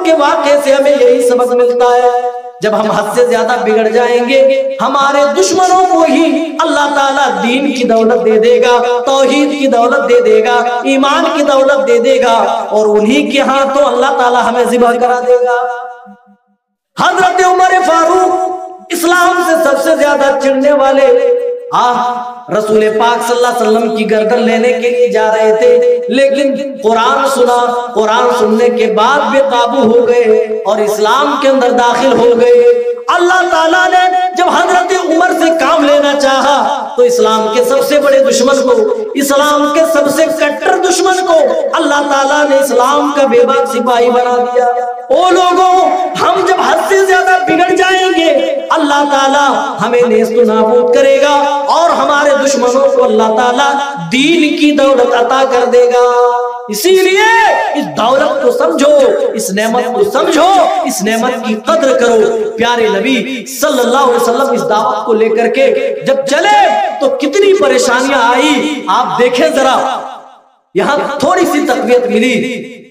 کے واقعے سے ہمیں یہی سبق ملتا ہے، جب ہم حد سے زیادہ بگڑ جائیں گے ہمارے دشمنوں کو ہی اللہ تعالیٰ دین کی دولت دے دے گا، توحید کی دولت دے دے گا، ایمان کی دولت دے دے گا، اور انہی کے ہاتھوں اللہ تعالیٰ ہمیں ذبح کرا دے گا۔ حضرت عمر فاروق اسلام سے سب سے زیادہ چڑھنے والے، رسول پاک صلی اللہ علیہ وسلم کی گردن لینے کے لیے جا رہے تھے، لیکن قرآن سنا، قرآن سننے کے بعد بے قابو ہو گئے اور اسلام کے اندر داخل ہو گئے۔ اللہ تعالیٰ نے جب حضرت عمر سے کام لینا چاہا تو اسلام کے سب سے بڑے دشمن کو، اسلام کے سب سے کٹر دشمن کو اللہ تعالیٰ نے اسلام کا بے باک سپاہی بنا دیا۔ او لوگوں، ہم جب حد سے زیادہ بگڑ جائیں گے اللہ تعالیٰ ہمیں نیست و نابود کرے گا اور ہمارے دشمنوں کو اللہ تعالیٰ دین کی دولت عطا کر دے گا۔ اسی لیے اس دولت کو سمجھو، اس نعمت کو سمجھو، اس نعمت کی قدر کرو۔ پیارے نبی صلی اللہ علیہ وسلم اس دعوت کو لے کر کے جب چلے تو کتنی پریشانیاں آئی، آپ دیکھیں ذرا۔ یہاں تھوڑی سی تقویت ملی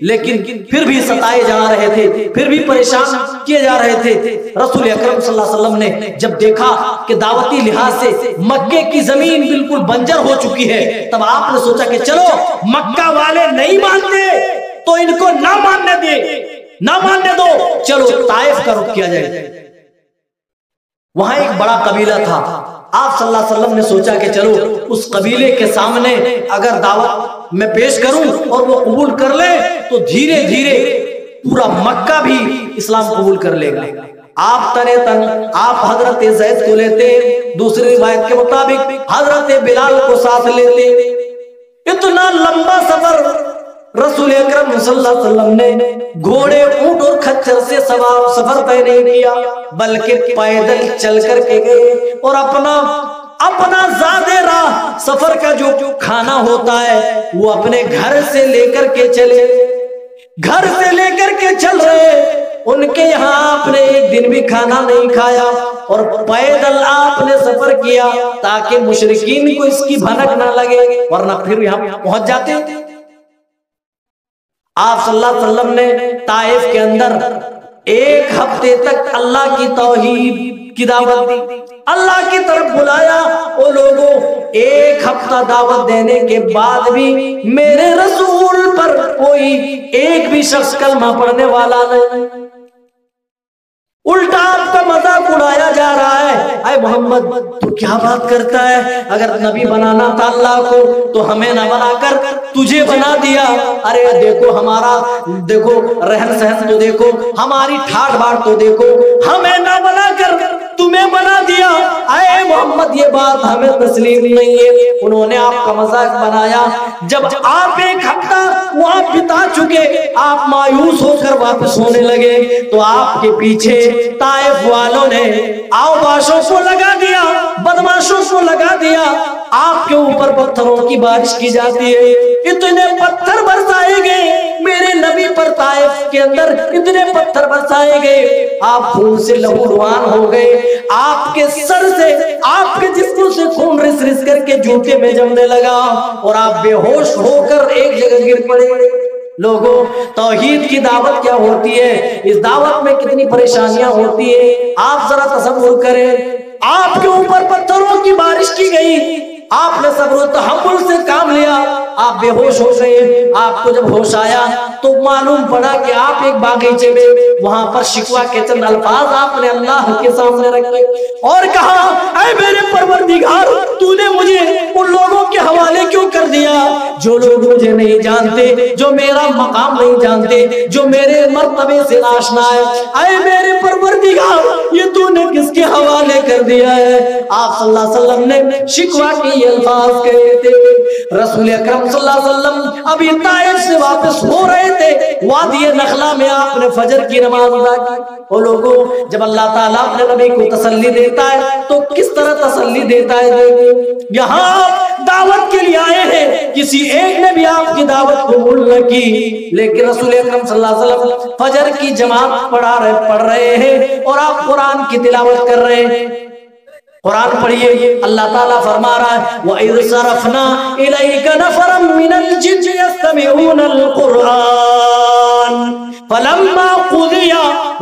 لیکن پھر بھی ستائے جا رہے تھے، پھر بھی پریشان کیے جا رہے تھے۔ رسول اکرم صلی اللہ علیہ وسلم نے جب دیکھا کہ دعوتی لحاظ سے مکے کی زمین بالکل بنجر ہو چکی ہے، تب آپ نے سوچا کہ چلو مکہ والے نہیں مانتے تو ان کو نہ ماننے دو، چلو طائف کا رخ کیا جائے۔ وہاں ایک بڑا قبیلہ تھا، آپ صلی اللہ علیہ وسلم نے سوچا کہ چلو اس قبیلے کے سامنے اگر دعوت میں پیش کروں اور وہ قبول کر لے تو دھیرے دھیرے پورا مکہ بھی اسلام قبول کر لے گا۔ آپ تن آپ حضرت زید کو لیتے، دوسری روایت کے مطابق حضرت بلال کو ساتھ لیتے۔ اتنا لمبا سفر رسول اکرم صلی اللہ علیہ وسلم نے گھوڑے، اونٹ اور کھچر سے سفر طے نہیں کیا بلکہ پیدل چل کر کے گئے اور اپنا زیادہ راہ سفر کا جو کھانا ہوتا ہے وہ اپنے گھر سے لے کر کے چلے، گھر سے لے کر کے چل رہے۔ ان کے یہاں آپ نے ایک دن بھی کھانا نہیں کھایا اور پیدل آپ نے سفر کیا تاکہ مشرکین کو اس کی بھنک نہ لگے، ورنہ پھر یہاں پہنچ جاتے۔ آپ صلی اللہ علیہ وسلم نے طائف کے اندر ایک ہفتے تک اللہ کی توحید کی دعوت دی، اللہ کی طرف بلایا۔ او لوگوں، ایک ہفتہ دعوت دینے کے بعد بھی میرے رسول پر کوئی ایک بھی شخص کلمہ پڑھنے والا نہیں، الٹا آپ کا مذاق اڑایا جا رہا ہے۔ اے محمد تو کیا بات کرتا ہے، اگر نبی بنانا تھا اللہ کو تو ہمیں نہ بنا کر تجھے بنا دیا۔ ارے دیکھو ہمارا، دیکھو رہن سہن تو دیکھو، ہماری ٹھاٹ باٹ تو دیکھو، ہمیں نہ بنا کر تمہیں بنا دیا۔ اے محمد یہ بات ہمیں تسلیم نہیں ہے۔ انہوں نے آپ کا مذاق بنایا۔ جب آپ ایک ہفتہ وہاں بتا چکے، آپ مایوس ہو کر واپس ہونے لگے تو آپ کے پیچھے طائف والوں نے آوباشوں کو لگا دیا، بدماشوں کو لگا دیا۔ آپ کے اوپر پتھروں کی بارش کی جاتی ہے، اتنے پتھر برسائے گئے میرے نبی پر، طائف کے اندر اتنے پتھر برسائے گئے، آپ خون سے لہو روان ہو گئے۔ آپ کے سر سے، آپ کے جسم سے خون رس رس کر کے جوتے میں جمنے لگا اور آپ بے ہوش ہو کر ایک جگہ گر پڑے۔ لوگوں، توحید کی دعوت کیا ہوتی ہے، اس دعوت میں کتنی پریشانیاں ہوتی ہیں، آپ ذرا تصور کریں۔ آپ کے اوپر پتھروں کی بارش کی گئی، آپ نے صبر و تحمل سے کام لیا، آپ بے ہوش ہو گئے۔ آپ کو جب ہوش آیا تو معلوم پڑا کہ آپ ایک باغیچے میں، وہاں پر شکوہ کے چند الفاظ آپ نے اللہ کے سامنے رکھے اور کہا، اے میرے پروردگار، تو نے مجھے ان لوگوں کے حوالے کیوں کر دیا جو لوگ مجھے نہیں جانتے، جو میرا مقام نہیں جانتے، جو میرے مرتبے سے آشنا ہے۔ اے میرے پروردگار، یہ تو نے کس کے حوالے کر دیا ہے؟ آپ صلی اللہ علیہ وسلم نے شکوہ کی یہ الفاظ کہے تھے۔ رسول اکرم صلی اللہ علیہ وسلم ابھی طائف سے واپس ہو رہے تھے، وادی نخلا میں آپ نے فجر کی نماز ادا کی۔ وہ لوگوں، جب اللہ تعالیٰ اپنے نبی کو تسلی دیتا ہے تو کس طرح تسلی دیتا ہے؟ یہاں آپ دعوت کے لیے آئے ہیں، کسی ایک نے بھی آپ کی دعوت قبول نہ کی، لیکن رسول اکرم صلی اللہ علیہ وسلم فجر کی جماعت پڑھ رہے ہیں اور آپ قرآن کی تلاوت کر رہے ہیں۔ قرآن پڑھیے، اللہ تعالیٰ فرما رہا ہے، وَإِذْ صَرَفْنَا إِلَيْكَ نَفَرًا مِّنَ الْجِنِّ يَسْتَمِعُونَ الْقُرْآنَ فَلَمَّا قُضِيَ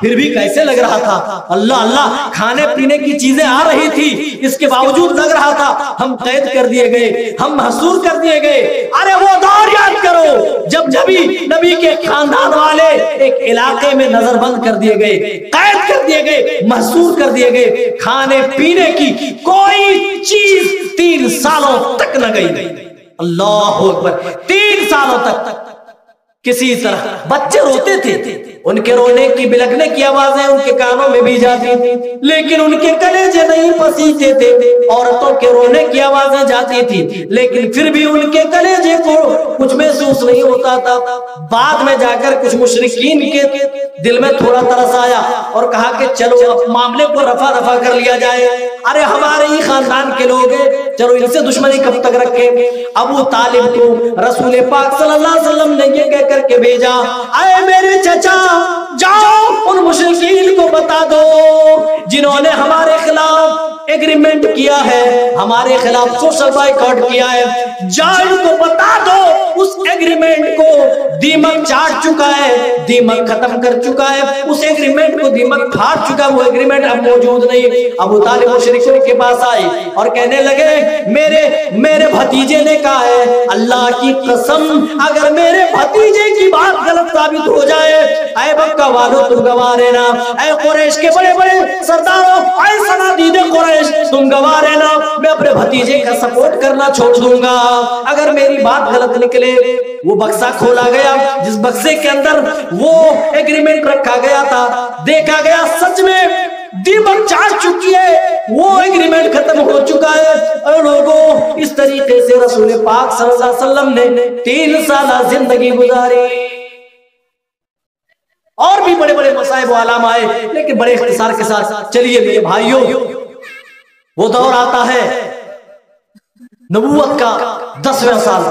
پھر بھی کیسے لگ رہا تھا؟ اللہ اللہ، کھانے پینے کی چیزیں آ رہی تھی، اس کے باوجود لگ رہا تھا ہم قید کر دیے گئے، ہم محصور کر دیے گئے۔ ارے وہ دور یاد کرو جب نبی کے خاندان والے ایک علاقے میں نظر بند کر دیے گئے، قید کر دیے گئے، محصور کر دیے گئے، کھانے پینے کی کوئی چیز 3 سالوں تک نہ گئی۔ اللہ اکبر، 3 سالوں تک کسی طرح بچے روتے تھے، ان کے رونے کی بلکنے کی آوازیں ان کے کانوں میں بھی جاتی تھی، لیکن ان کے کلیجے نہیں پسیجتے تھے۔ عورتوں کے رونے کی آوازیں جاتی تھی، لیکن پھر بھی ان کے کلیجے کو کچھ محسوس نہیں ہوتا تھا۔ بعد میں جا کر کچھ مشرکین کے دل میں تھوڑا ترس آیا اور کہا کہ چلو اب معاملے کو رفع دفع کر لیا جائے، ارے ہمارے ہی خاندان کے لوگ ہیں، چلو ان سے دشمنی کب تک رکھیں۔ ابو طالب کو رسول پاک صلی اللہ علیہ وسلم نے یہ کہہ کر کے بھیجا، اے میرے چچا جاؤ ان مشرکین کو بتا دو جنہوں نے ہمارے خلاف ایگریمنٹ کیا ہے، ہمارے خلاف سوشل بائیکاٹ کیا ہے، جاؤ ان کو بتا دو اس ایگریمنٹ کو دیمک چاٹ چکا ہے، دیمک ختم کر چکا ہے، اس ایگریمنٹ کو دیمک پھاڑ چکا، وہ ایگریمنٹ اب موجود نہیں۔ ابو طالب مشرکوں کے پاس آئے اور کہنے لگے میرے بھتیجے نے کہا ہے اللہ کی قسم اگر میرے بھتیجے کی بات غلط ثابت ہو جائے، اے مکہ والو تم گواہ رہنا، اے قریش کے بڑے بڑے سرداروں، اے صنادید قریش تم گواہ رہنا، میں اپنے بھتیجے کا سپورٹ کرنا چھوڑ دوں گا اگر میری بات غلط نکلے۔ وہ بکسا کھولا گیا جس بکسے کے اندر وہ ایگریمنٹ رکھا گیا تھا، دیکھا گیا سچ میں دیمک چاٹ چکی ہے، وہ ایگریمنٹ ختم ہو چکا ہے۔ اور لوگوں اس طریقے سے رسول پاک صلی اللہ علیہ وسلم نے 3 سالہ زندگی گزاری۔ اور بھی بڑے بڑے مصائب و علام آئے، لیکن بڑے اختصار کے ساتھ چلیے میرے بھائیوں، وہ دور آتا ہے نبوت کا 10واں سال،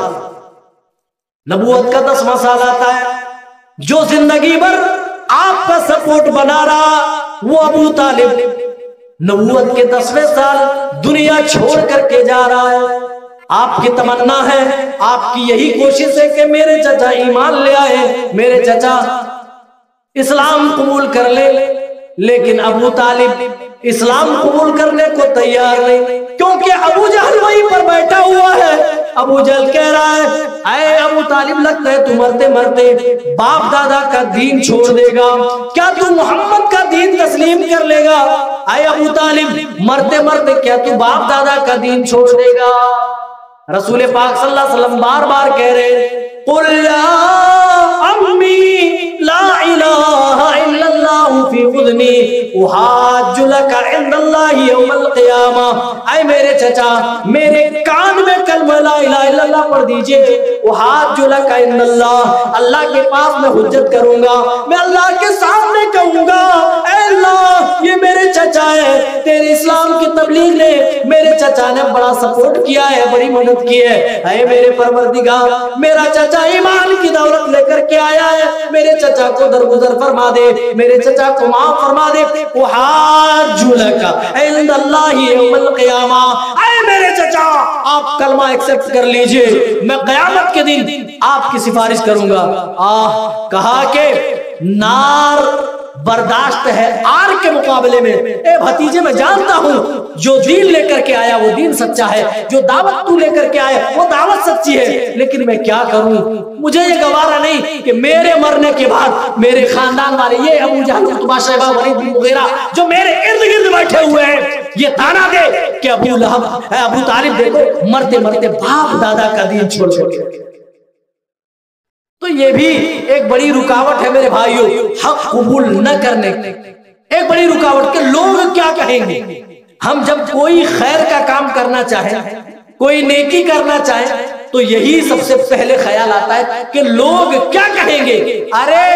نبوت کا 10واں سال آتا ہے۔ جو زندگی بھر آپ کا سپورٹ بنا رہا وہ ابو طالب نبوت کے 10ویں سال دنیا چھوڑ کر کے جا رہا ہے۔ آپ کی تمنا ہے، آپ کی یہی کوشش ہے کہ میرے چچا ایمان لے آئے، میرے چچا اسلام قبول کر لے، لیکن ابو طالب اسلام قبول کرنے کو تیار نہیں، کیونکہ ابو جہل وہیں پر بیٹھا ہوا ہے۔ ابو جہل کہہ رہا ہے اے ابو طالب لگتا ہے تو مرتے مرتے باپ دادا کا دین چھوڑ دے گا، کیا تو محمد کا دین تسلیم کر لے گا؟ اے ابو طالب مرتے مرتے کیا تو باپ دادا کا دین چھوڑ دے گا؟ رسول پاک صلی اللہ علیہ وسلم بار بار کہہ رہے قل یا امی لا الہ الا اللہ فی اذنی احاج لک عند اللہ یوم القیامہ، اے میرے چچا میرے کان میں کلمہ لا الہ الا اللہ پڑھ دیجئے، احاج لک عند اللہ، اللہ کے پاس میں حجت کروں گا، میں اللہ کے سامنے کہوں گا اے اللہ یہ میرے چچا ہے، تیرے اسلام کی تبلیغ نے میرے چچا نے بڑا سپورٹ کیا ہے، بڑی مدد کی ہے، اے میرے پروردگار میرا چچا ایمان کی دولت لے کر کے آیا ہے، میرے چچا کو درگزر فرما دے، میرے چچا کو معاف فرما دے، احاج لک عند اللہ یوم القیامہ، اے میرے چچا آپ کلمہ ایکسپٹ کر لیجئے، میں قیامت کے دن آپ کی سفارش کروں گا۔ کہا کہ نار برداشت ہے آر کے مقابلے میں، اے بھتیجے میں جانتا ہوں جو دین لے کر کے آیا وہ دین سچا ہے، جو دعوت تو لے کر کے آیا وہ دعوت سچی ہے، لیکن میں کیا کروں، مجھے یہ گوارا نہیں کہ میرے مرنے کے بعد میرے خاندان والے یہ ابو جہل عتبہ شیبہ ولید بن مغیرہ جو میرے ارد گرد بیٹھے ہوئے ہیں یہ تانا دے کہ ابو لہب ابو طالب دیکھو مرتے مرتے باپ دادا کا دین چھوڑ گئے۔ تو یہ بھی ایک بڑی رکاوٹ ہے میرے بھائیوں، حق قبول نہ کرنے ایک بڑی رکاوٹ کہ لوگ کیا کہیں گے۔ ہم جب کوئی خیر کا کام کرنا چاہیں، کوئی نیکی کرنا چاہیں تو یہی سب سے پہلے خیال آتا ہے کہ لوگ کیا کہیں گے۔ ارے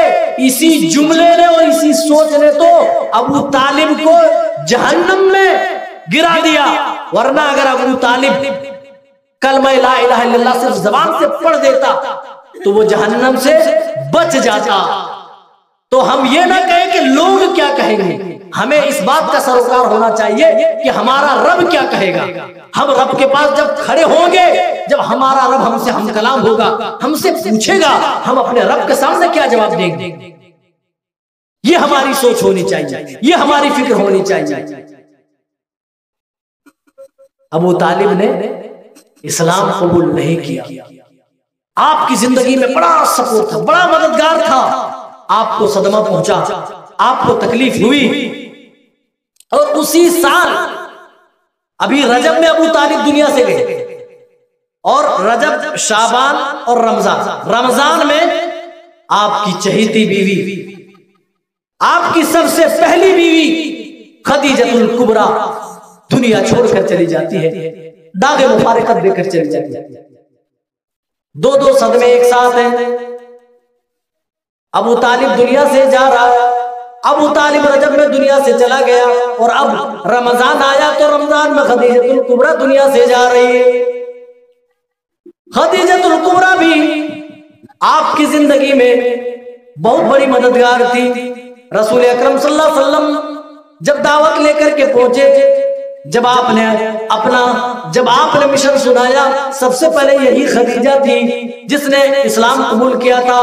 اسی جملے نے اور اسی سوچ نے تو ابو طالب کو جہنم میں گرا دیا، ورنہ اگر ابو طالب کلمہ لا الہ الا اللہ صرف زبان سے پڑھ دیتا تو وہ جہنم سے بچ جاتا۔ تو ہم یہ نہ کہیں کہ لوگ کیا کہیں گے، ہمیں اس بات کا سروکار ہونا چاہیے کہ ہمارا رب کیا کہے گا۔ ہم رب کے پاس جب کھڑے ہوں گے، جب ہمارا رب ہم سے ہم کلام ہوگا، ہم سے پوچھے گا، ہم اپنے رب کے سامنے کیا جواب دیں گے۔ یہ ہماری سوچ ہونی چاہیے، یہ ہماری فکر ہونی چاہیے۔ ابو طالب نے اسلام قبول نہیں کیا، آپ کی زندگی میں بڑا سپورٹ تھا، بڑا مددگار تھا، آپ کو صدمہ پہنچا، آپ کو تکلیف ہوئی، اور اسی سال ابھی رجب میں ابو طالب دنیا سے گئے، اور رجب، شعبان اور رمضان میں آپ کی چہیتی بیوی، آپ کی سب سے پہلی بیوی خدیجہ الکبریٰ دنیا چھوڑ کر چلی جاتی ہے، داغ مفارقت دے کر چلی جاتی ہے۔ دو صدمے ایک ساتھ ہیں۔ ابو طالب دنیا سے جا رہا ہے، ابو طالب رجب میں دنیا سے چلا گیا، اور اب رمضان آیا تو رمضان میں خدیجہ الکبریٰ دنیا سے جا رہی ہے۔ خدیجہ الکبریٰ بھی آپ کی زندگی میں بہت بڑی مددگار تھی۔ رسول اکرم صلی اللہ علیہ وسلم جب دعوت لے کر کے پہنچے، جب آپ نے مشن سنایا، سب سے پہلے یہی خدیجہ تھی جس نے اسلام قبول کیا تھا،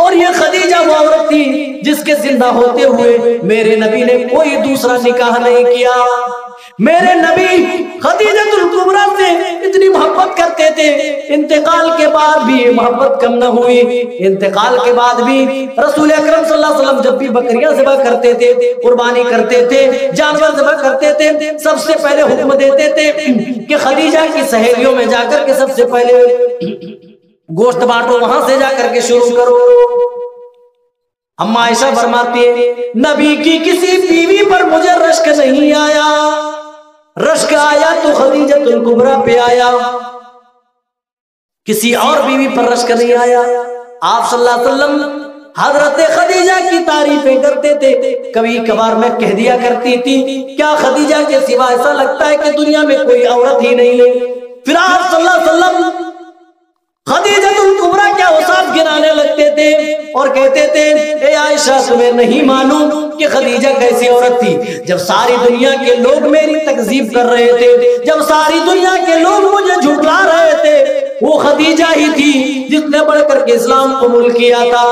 اور یہ خدیجہ وہ عورت تھی جس کے زندہ ہوتے ہوئے میرے نبی نے کوئی دوسرا نکاح نہیں کیا۔ میرے نبی خدیجہ الکبریٰ سے اتنی محبت کرتے تھے، انتقال کے بعد بھی یہ محبت کم نہ ہوئی۔ انتقال کے بعد بھی رسول اکرم صلی اللہ علیہ وسلم جب بھی بکریاں ذبح کرتے تھے، قربانی کرتے تھے، جانور ذبح کرتے تھے، سب سے پہلے حکم دیتے تھے کہ خدیجہ کی سہیلیوں میں جا کر کے سب سے پہلے گوشت بانٹو، وہاں سے جا کر کے شروع کرو۔ اما عائشہ فرماتی ہے، نبی کی کسی بیوی پر مجھے رشک نہیں آیا، رشک آیا تو خدیجہ الکبریٰ پہ آیا، کسی اور بیوی پر رشک نہیں آیا۔ آپ صلی اللہ علیہ وسلم حضرت خدیجہ کی تعریفیں کرتے تھے، کبھی کبھار میں کہہ دیا کرتی تھی، کیا خدیجہ کے سوا ایسا لگتا ہے کہ دنیا میں کوئی عورت ہی نہیں ہے۔ پھر آپ صلی اللہ علیہ وسلم خدیجہ الکبریٰ کیا اوصاف گنانے لگتے تھے اور کہتے تھے، اے عائشہ تمہیں نہیں معلوم کہ خدیجہ کیسی عورت تھی۔ جب ساری دنیا کے لوگ میری تکذیب کر رہے تھے، جب ساری دنیا کے لوگ مجھے جھٹلا رہے تھے، وہ خدیجہ ہی تھی جس نے بڑھ کر کے اسلام قبول کیا تھا۔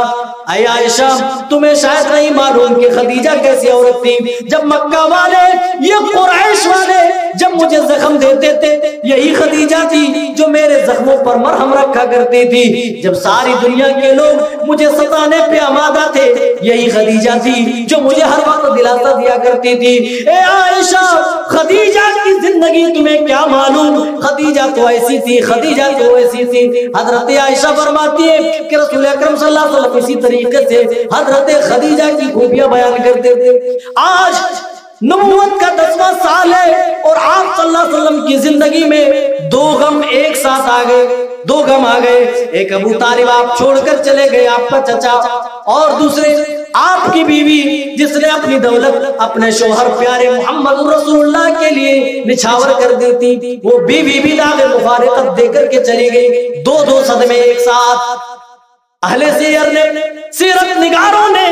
اے عائشہ تمہیں شاید نہیں معلوم کہ خدیجہ کیسی عورت تھی۔ جب مکہ والے، یہ قریش والے جب مجھے زخم دیتے تھے، یہی خدیجہ تھی جو میرے زخموں پر مرہم رکھا کرتی تھی۔ جب ساری دنیا کے لوگ مجھے ستانے پہ آمادہ تھے، یہی خدیجہ تھی جو مجھے ہر وقت دلاسا دیا کرتی تھی۔ اے عائشہ خدیجہ کی زندگی تمہیں کیا معلوم، خدیجہ تو ایسی تھی، خدیجہ تو ایسی تھی۔ حضرت عائشہ فرماتی ہے کہ رسول اکرم صلی اللہ علیہ وسلم اسی طریقے سے حضرت خدیجہ کی خوبیاں بیان کرتے تھے۔ آج نبوت کا 10واں سال ہے، اور آپ صلی اللہ علیہ وسلم کی زندگی میں دو غم ایک ساتھ آ گئے، دو غم آ گئے۔ ایک ابو طالب آپ چھوڑ کر چلے گئے، آپ کا چچا، اور دوسرے آپ کی بیوی جس نے اپنی دولت اپنے شوہر پیارے محمد رسول اللہ کے لیے نچھاور کر دی تھی، وہ بیوی بھی داغ مفارقت دے کر کے چلی گئی۔ دو صدمے ایک ساتھ۔ اہل سیرت نگاروں نے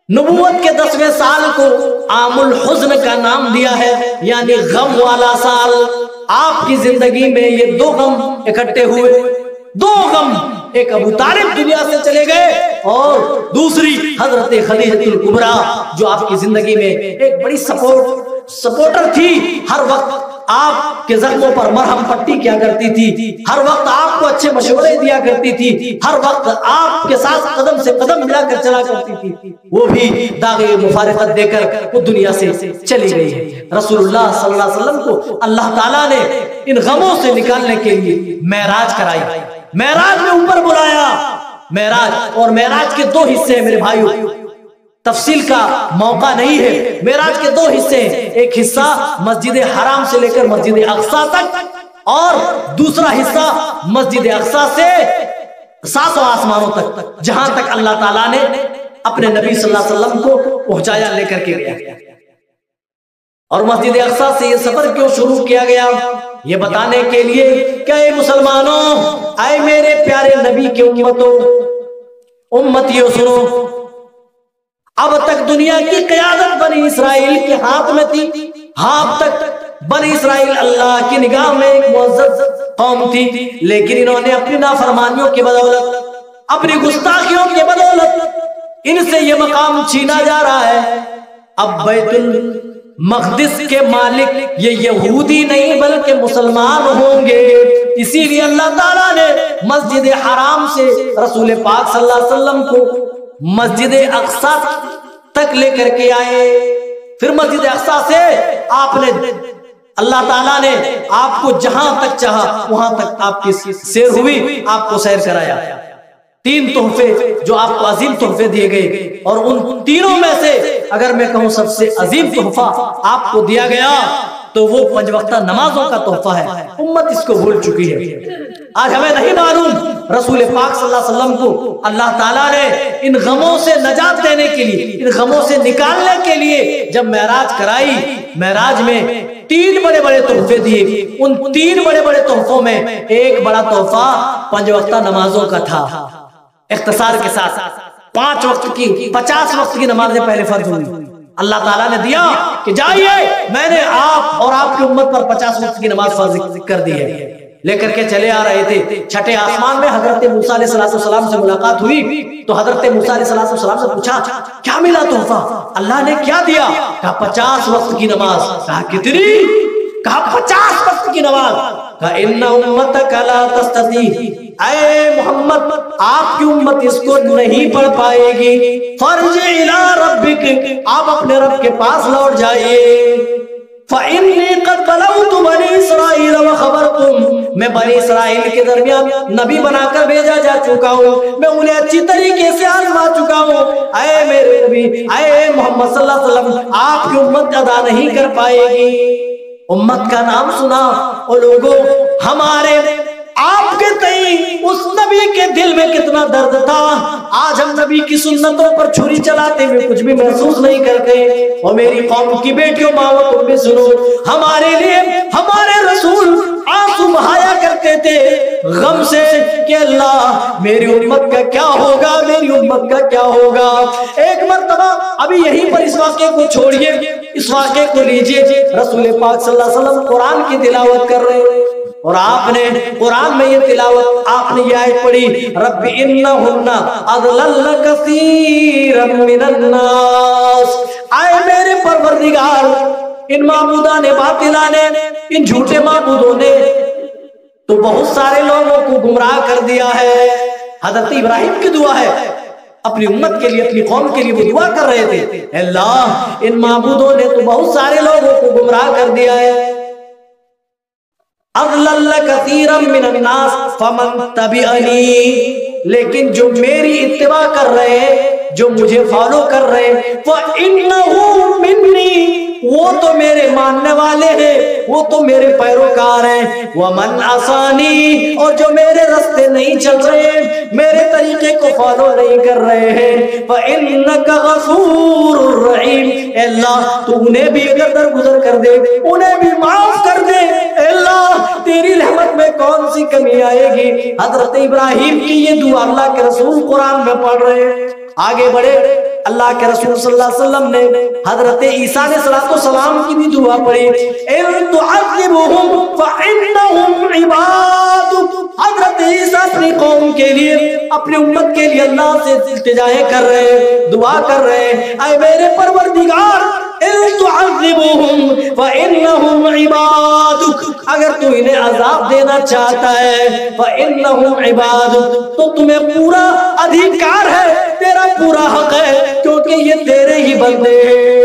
نبوت کے 10ویں سال کو عام الحزن کا نام دیا ہے، یعنی غم والا سال۔ آپ کی زندگی میں یہ دو غم اکٹھے ہوئے، دو غم، ایک ابو طالب دنیا سے چلے گئے، اور دوسری حضرت خدیجہ الکبریٰ جو آپ کی زندگی میں ایک بڑی سپورٹر تھی، ہر وقت آپ کے زخموں پر مرہم پٹی کیا کرتی تھی، ہر وقت آپ کو اچھے مشورے دیا کرتی تھی، ہر وقت آپ کے ساتھ قدم سے قدم ملا کر چلا کرتی تھی۔ وہ بھی داغ مفارقت دے کر وہ دنیا سے چلی گئی ہے۔ رسول اللہ صلی اللہ علیہ وسلم کو اللہ تعالیٰ نے ان غموں سے نکالنے کے لیے معراج کرائی، معراج میں اوپر بلایا۔ معراج، اور معراج کے دو حصے ہیں میرے بھائیو، تفصیل کا موقع نہیں ہے۔ معراج کے دو حصے ہیں، ایک حصہ مسجد حرام سے لے کر مسجد اقصی تک، اور دوسرا حصہ مسجد اقصی سے 7 آسمانوں تک، جہاں تک اللہ تعالیٰ نے اپنے نبی صلی اللہ علیہ وسلم کو پہنچایا، لے کر کے گیا۔ اور مسجد اقصی سے یہ سفر کیوں شروع کیا گیا؟ یہ بتانے کے لیے کہ اے مسلمانوں، اے میرے پیارے نبی کے امتیوں، سنو، اب تک دنیا کی قیادت بنی اسرائیل کے ہاتھ میں تھی۔ ہاں، اب تک بنی اسرائیل اللہ کی نگاہ میں ایک معزز قوم تھی، لیکن انہوں نے اپنی نافرمانیوں کی بدولت، اپنی گستاخیوں کی بدولت ان سے یہ مقام چھینا جا رہا ہے۔ اب بیت المقدس کے مالک یہ یہودی نہیں بلکہ مسلمان ہوں گے، اسی لیے اللہ تعالیٰ نے مسجد حرام سے رسول پاک صلی اللہ علیہ وسلم کو مسجد اقصی تک لے کر کے آئے۔ پھر مسجد اقصی سے آپ نے اللہ تعالیٰ نے آپ کو جہاں تک چاہا وہاں تک آپ کی سیر ہوئی، آپ کو سیر کرایا۔ تین تحفے جو آپ کو عظیم تحفے دیے گئے، اور ان تینوں میں سے اگر میں کہوں سب سے عظیم تحفہ آپ کو دیا گیا تو وہ 5 وقتہ نمازوں کا تحفہ ہے۔ امت اس کو بھول چکی ہے، آج ہمیں نہیں معلوم رسول پاک صلی اللہ علیہ وسلم کو اللہ تعالیٰ نے ان غموں سے نجات دینے کے لیے، ان غموں سے نکالنے کے لیے جب معراج کرائی، معراج میں 3 بڑے بڑے تحفے دیے۔ ان 3 بڑے بڑے تحفوں میں ایک بڑا تحفہ 5 وقتہ نمازوں کا تھا۔ اختصار کے ساتھ 5 وقت کی 50 وقت کی نمازیں پہلے فرض ہوئی، اللہ تعالیٰ نے دیا کہ جائیے میں نے آپ اور آپ کی امت پر 50 وقت کی نماز فرض کر دی ہے۔ لے کر کے چلے آ رہے تھے، چھٹے آسمان میں حضرت موسیٰ علیہ السلام سے ملاقات ہوئی تو حضرت موسیٰ علیہ السلام سے پوچھا کیا ملا تحفہ؟ اللہ نے کیا دیا؟ کہا 50 وقت کی نماز۔ کہا کتنی؟ کہا 50 وقت کی نماز۔ کہا ان امتک لا تستطیع، اے محمد آپ کی امت اس کو نہیں پڑھ پائے گی۔ فرجع الی ربک، آپ اپنے رب کے پاس لوٹ جائیے۔ فإنی قد بلغت بنی اسرائیل وخبرتم، میں بنی اسرائیل کے درمیان نبی بنا کر بھیجا جا چکا ہوں، میں انہیں اچھی طریقے سے آزما چکا ہوں۔ اے میرے نبی، اے محمد صلی اللہ علیہ وسلم، آپ کی امت ادا نہیں کر پائے گی۔ امت کا نام سنا اور لوگوں ہمارے آپ کے تئیں اس نبی کے دل میں کتنا درد تھا۔ آج ہم نبی کی سنتوں پر چھری چلاتے ہوئے کچھ بھی محسوس نہیں کرتے۔ اور میری قوم کی بیٹیوں ماں تم بھی سنو، ہمارے لیے ہمارے رسول آنسو بہایا کرتے تھے غم سے کہ اللہ میری امت کا کیا ہوگا، میری امت کا کیا ہوگا۔ ایک مرتبہ ابھی یہیں پر اس واقعے کو چھوڑیے، اس واقعے کو لیجئے، رسول پاک صلی اللہ علیہ وسلم قرآن کی تلاوت کر رہے اور آپ نے قرآن میں یہ تلاوت، آپ نے یہ آیت پڑھی رب انہن اضللن کثیرا من الناس، اے میرے پروردگار ان معبودان باطلہ نے، ان جھوٹے معبودوں نے تو بہت سارے لوگوں کو گمراہ کر دیا ہے۔ حضرت ابراہیم کی دعا ہے اپنی امت کے لیے، اپنی قوم کے لیے، وہ دعا کر رہے تھے اللہ ان معبودوں نے تو بہت سارے لوگوں کو گمراہ کر دیا ہے۔ اضلل کثیرا من الناس فمن تبعنی، لیکن جو میری اتباع کر رہے ہیں، جو مجھے فالو کر رہے ہیں، فإنہ منی، وہ تو میرے ماننے والے ہیں، وہ تو میرے پیروکار ہیں۔ ومن عصانی، اور جو میرے راستے نہیں چل رہے، میرے طریقے کو فالو نہیں کر رہے ہیں، فإنک غفور رحیم، اے اللہ تو انہیں بھی اگر درگزر کر دے، انہیں بھی معاف کر دے، اے اللہ تیری رحمت میں کون سی کمی آئے گی۔ حضرت ابراہیم کی یہ دعا اللہ کے رسول قرآن میں پڑھ رہے ہیں۔ آگے بڑھے، اللہ کے رسول صلی اللہ علیہ وسلم نے حضرت عیسیٰ علیہ السلام کی بھی دعا پڑھی ان تعذبهم فإنهم عبادك، حضرت عیسیٰ اپنی قوم کے لیے، اپنی امت کے لیے اللہ سے التجائیں کر رہے ہیں، دعا کر رہے ہیں، اے میرے پروردگار ان تعذبهم فإنهم عبادك، اگر تو انہیں عذاب دینا چاہتا ہے فإنهم عبادك، تو تمہیں پورا ادھیکار ہے، تیرا پورا حق ہے، کیونکہ یہ تیرے ہی بندے ہیں۔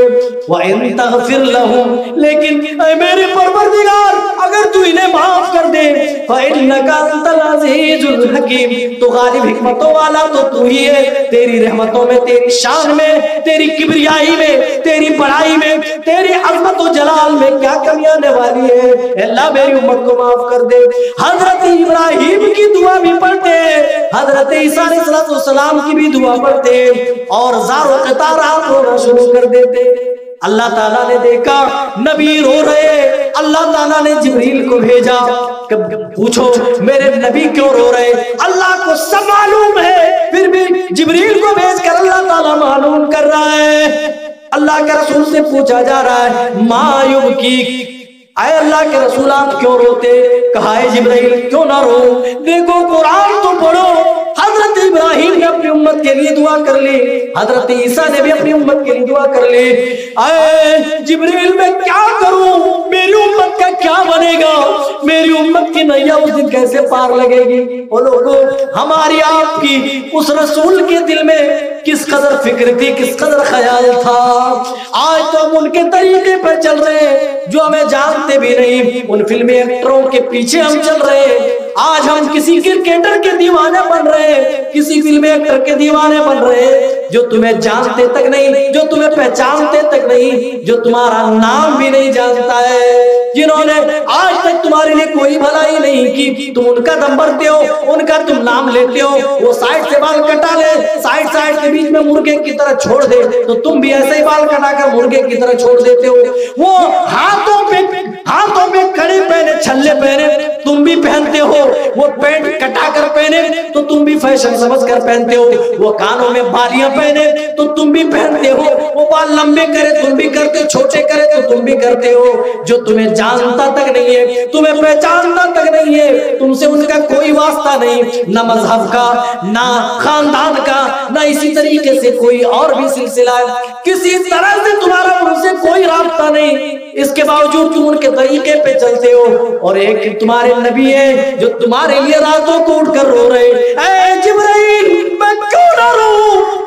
وَإِن تَغْفِرْ لَهُمْ، لیکن اے میرے پروردگار اگر تو انہیں معاف کر دے فَإِنَّكَ أَنْتَ الْعَزِيزُ الْحَكِيمُ، تو غالب حکمتوں والا تو تو ہی ہے، تیری رحمتوں میں، تیری شان میں، تیری کبریائی میں، تیری بڑائی میں، تیری عظمت و جلال میں کیا کمی آنے والی ہے، اللہ میری امت کو معاف کر دے۔ حضرت ابراہیم کی دعا بھی پڑھتے، حضرت عیسیٰ علیہ السلام کی بھی دعا پڑھتے، اور زار و قطارات رونا شروع کر دیتے۔ اللہ تعالیٰ نے دیکھا نبی رو رہے، اللہ تعالیٰ نے جبریل کو بھیجا کہ پوچھو میرے نبی کیوں رو رہے، اللہ کو سب معلوم ہے، پھر بھی جبریل کو بھیج کر اللہ تعالیٰ معلوم کر رہا ہے۔ اللہ کے رسول سے پوچھا جا رہا ہے ما یبکیک، اے اللہ کے رسول آپ کیوں روتے؟ کہا ہے جبرائیل کیوں نہ رو، دیکھو قرآن تو پڑھو، حضرت ابراہیم نے اپنی امت کے لیے دعا کر لی, حضرت عیسیٰ نے بھی اپنی امت کے لیے دعا کر لی. اے جبریل میں کیا کروں, میری امت کا کیا بنے گا, میری امت کی نیا اس دن کیسے پار لگے گی. وہ لوگوں, ہماری آپ کی اس رسول کے دل میں کس قدر فکر تھی, کس قدر خیال تھا. آج تو ہم ان کے طریقے پر چل رہے ہیں جو ہمیں جانتے بھی نہیں, ان فلمی ایکٹروں کے پیچھے ہم چل رہے ہیں. آج ہم کسی کرکٹر کے دیوانے بن رہے ہیں, کسی فلمی ایکٹر کے دیوانے بن رہے ہیں جو تمہیں جانتے تک نہیں, جو تمہیں پہچانتے تک نہیں, جو تمہارا نام بھی نہیں جانتا ہے, جنہوں نے آج تک تمہارے لیے کوئی بھلائی نہیں کی. تم ان کا دم بھرتے ہو, ان کا تم نام لیتے ہو. وہ سائڈ سے بال کٹا لے, سائڈ کے بیچ میں مرغے کی طرح چھوڑ دے, تو تم بھی ایسے ہی بال کٹا کر مرغے کی طرح چھوڑ دیتے ہو. وہ ہاتھوں میں کڑے پہنے, چھلے پہنے, تم بھی پہنتے ہو. وہ پینٹ کٹا کر پہنے تو تم بھی فیشن سمجھ کر پہنتے ہو. وہ کانوں میں بالیاں پہنے تو تم بھی پہنتے ہو. وہ بال لمبے کرے تم بھی کرتے ہو, چھوٹے کرے تو تم بھی کرتے ہو. جو تمہیں جانتا تک نہیں ہے, تمہیں پہچانتا تک نہیں ہے, تم سے ان کا کوئی واسطہ نہیں, نہ مذہب کا, نہ خاندان کا, نہ اسی طریقے سے کوئی اور بھی سلسلہ ہے, کسی طرح سے تمہارا ان سے کوئی رابطہ نہیں. اس کے باوجود تم ان کے طریقے پہ چلتے ہو. اور ایک تمہارے نبی ہے جو تمہارے لیے راتوں کو اٹھ کر رو رہے, اے جبرائیل میں کیوں نہ رو,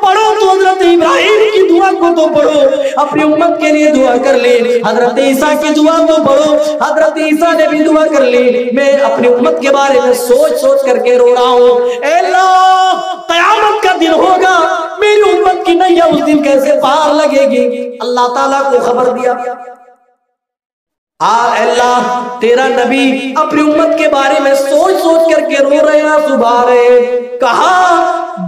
پڑھو تو حضرت ابراہیم کی دعا کو تو پڑھو, اپنی امت کے لیے دعا کر لی. حضرت عیسیٰ کی دعا کو پڑھو, حضرت عیسیٰ نے بھی دعا کر لی. میں اپنی امت کے بارے میں سوچ کر کے رو رہا ہوں. اے اللہ, قیامت کا دن ہوگا, میری امت کی نیا اس دن کیسے پار لگے گی. اللہ تعالیٰ کو خبر دیا, اللہ تیرا نبی اپنی امت کے بارے میں سوچ کر کے رو رہے ہیں, صبح رہے. کہا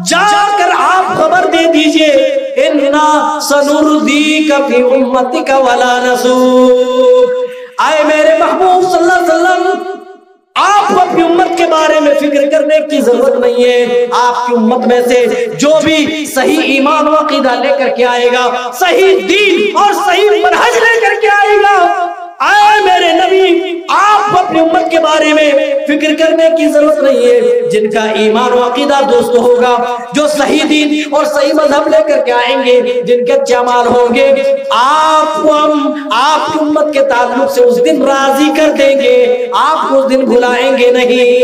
جا کر آپ خبر دے دیجئے, اِنَّا سَنُرْضِيكَ فِي أُمَّتِكَ وَلَا نَسُوءُ. آئے میرے محبوب صلی اللہ علیہ وسلم, آپ کو اپنی امت کے بارے میں فکر کرنے کی ضرورت نہیں ہے. آپ کی امت میں سے جو بھی صحیح ایمان و عقیدہ لے کر کے آئے گا, صحیح دین اور صحیح منہج لے کر کے آئے گا, آئے میرے نبی آپ کو اپنی امت کے بارے میں فکر کرنے کی ضرورت نہیں ہے. جن کا ایمان و عقیدہ دوست ہوگا, جو صحیح دین اور صحیح مذہب لے کر کے آئیں گے, جن کے اچھے اعمال ہوں گے, آپ کو ہم آپ کی امت کے تعلق سے اس دن راضی کر دیں گے, آپ کو اس دن بھلائیں گے نہیں.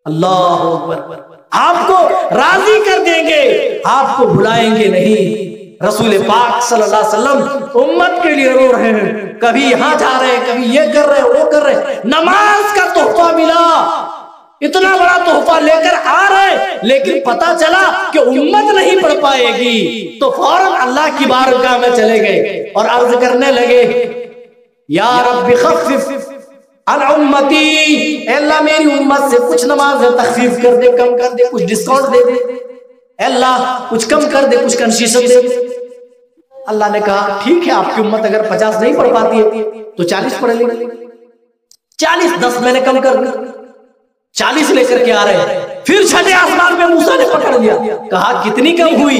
اللہ اکبر, آپ کو راضی کر دیں گے, آپ کو بھلائیں گے نہیں. رسول پاک صلی اللہ علیہ وسلم امت کے لیے رو رہے ہیں, کبھی یہاں جا رہے ہیں, کبھی یہ کر رہے ہیں, وہ کر رہے ہیں. نماز کا تحفہ ملا, اتنا بڑا تحفہ لے کر آ رہے, لیکن پتا چلا کہ امت نہیں پڑھ پائے گی, تو فوراً اللہ کی بارگاہ میں چلے گئے اور عرض کرنے لگے, یا رب خفف عن امتی, اے اللہ میری امت سے کچھ نماز تخفیف کر دے, کم کر دے, کچھ ڈسکاؤنٹ دے دے, اے اللہ کچھ کم کر دے, کچھ کنسیشن دے دے. اللہ نے کہا ٹھیک ہے, آپ کی امت اگر 50 نہیں پڑھ پاتی ہے تو 40 پڑھ لیں گے. 40 10 میں نے کم کر دیا, 40 لے کر کے آ رہے ہیں. پھر چھٹے آسمان میں موسیٰ نے پکڑ لیا, کہا کتنی کم ہوئی,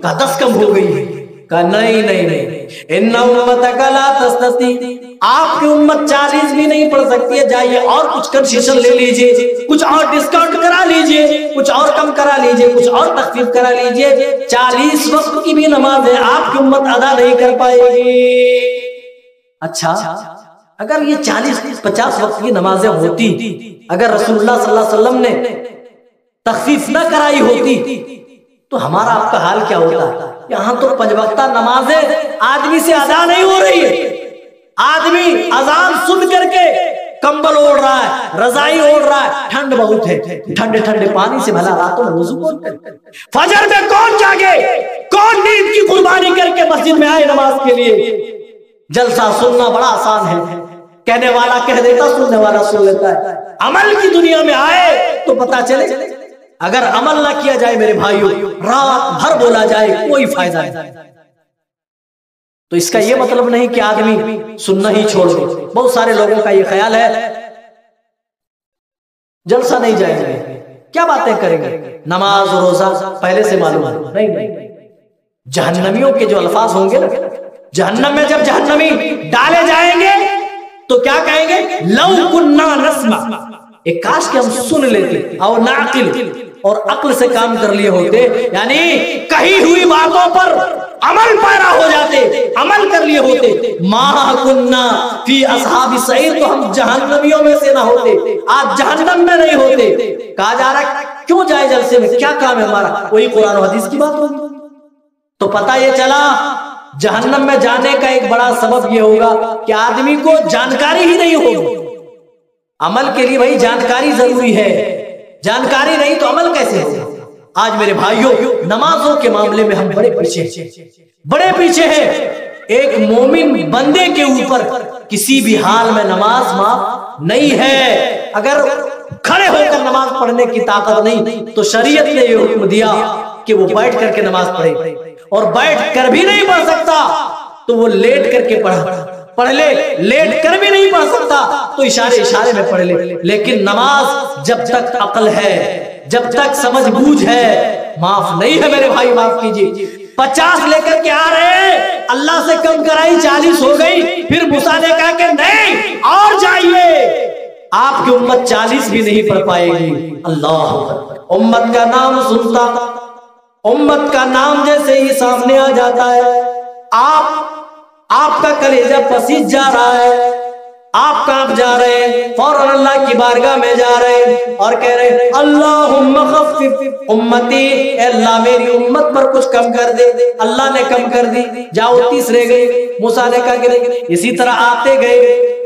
کہا 10 کم ہو گئی. کہا نہیں, ان امتک لا تستطیع, آپ کی امت 40 بھی نہیں پڑھ سکتی ہے, جائیے اور کچھ کنسیشن لے لیجئے, کچھ اور ڈسکاؤنٹ کرا لیجئے, کچھ اور کم کرا لیجئے, کچھ اور تخفیف کرا لیجئے. 40 وقت کی بھی نماز ہے, آپ کی امت ادا نہیں کر پائے گی. اچھا, اگر یہ 40-50 وقت کی نمازیں ہوتی, اگر رسول اللہ صلی اللہ علیہ وسلم نے تخفیف نہ کرائی ہوتی, تو ہمارا آپ کا حال کیا ہوتا؟ یہاں تو 5 وقتہ نمازیں آدمی سے ادا نہیں ہو رہی ہے. آدمی اذان سن کر کے کمبل اوڑھ رہا ہے, رضائی اوڑھ رہا ہے, ٹھنڈ بہت ہے, ٹھنڈے پانی سے بھلا راتوں میں وضو کون کرے؟ فجر میں کون جاگے, کون نیند کی قربانی کر کے مسجد میں آئے نماز کے لیے؟ جلسہ سننا بڑا آسان ہے, کہنے والا کہہ دیتا, سننے والا سن لیتا ہے. عمل کی دنیا میں آئے تو پتا چلے. اگر عمل نہ کیا جائے میرے بھائیوں, رات بھر بولا جائے, کوئی فائدہ نہیں. تو اس کا یہ مطلب نہیں کہ آدمی سننا ہی چھوڑ دے. بہت سارے لوگوں کا یہ خیال ہے جلسہ نہیں جائیں گے, کیا باتیں کریں گے, نماز روزہ پہلے سے معلوم ہے. نہیں, جہنمیوں کے جو الفاظ ہوں گے نا, جہنم میں جب جہنمی ڈالے جائیں گے تو کیا کہیں گے؟ لو کننا نسمع, ایک کاش کہ ہم سن لیتے, اور نعقل, اور عقل سے کام کر لیے ہوتے، یعنی کہی ہوئی باتوں پر عمل پیرا ہو جاتے، عمل کر لیے ہوتے، ما کننا فی اصحاب السعیر، تو ہم جہنمیوں میں سے نہ ہوتے، آج جہنم میں نہیں ہوتے۔ کہا جا رہا کیوں جائے جلسے میں، کیا کام ہے ہمارا؟ وہی قرآن و حدیث کی بات ہوگی۔ تو پتہ یہ چلا جہنم میں جانے کا ایک بڑا سبب یہ ہوگا کہ آدمی کو جانکاری ہی نہیں ہوگی۔ عمل کے لیے بھائی جانکاری ضروری ہے، جانکاری نہیں تو عمل کیسے ہوگا؟ آج میرے بھائیوں نمازوں کے معاملے میں ہم بڑے پیچھے ہیں۔ ایک مومن بندے کے اوپر کسی بھی حال میں نماز معاف نہیں ہے۔ اگر کھڑے ہو کر نماز پڑھنے کی طاقت نہیں تو شریعت نے یہ حکم دیا کہ وہ بیٹھ کر کے نماز پڑھے، اور بیٹھ کر بھی نہیں پڑھ سکتا تو وہ لیٹ کر کے پڑھ لے، لیٹ کر بھی نہیں پڑھ سکتا تو اشارے میں پڑھ لے۔ لیکن نماز جب تک عقل ہے، جب تک سمجھ بوجھ ہے، معاف نہیں ہے میرے بھائی، معاف کیجیے۔ 50 لے کر کے آ رہے، اللہ سے کم کرائی 40 ہو گئی، پھر موسیٰ نے کہا کہ نہیں اور جائیے، آپ کی امت 40 بھی نہیں پڑھ پائے گی۔ اللہ اکبر۔ امت کا نام سنتا، امت کا نام جیسے ہی سامنے آ جاتا ہے، آپ کا کلیجہ پسیج جا رہا ہے، آپ کانپ جا رہے ہیں، فوراً اللہ کی بارگاہ میں جا رہے ہیں اور کہہ رہے ہیں اللہم خفف امتی، اے اللہ میری امت پر کچھ کم کر دے۔ اللہ نے کم کر دی، جاؤ 30 رہ گئے۔ موسیٰ نے کہا کہ نہیں، اسی طرح آتے گئے،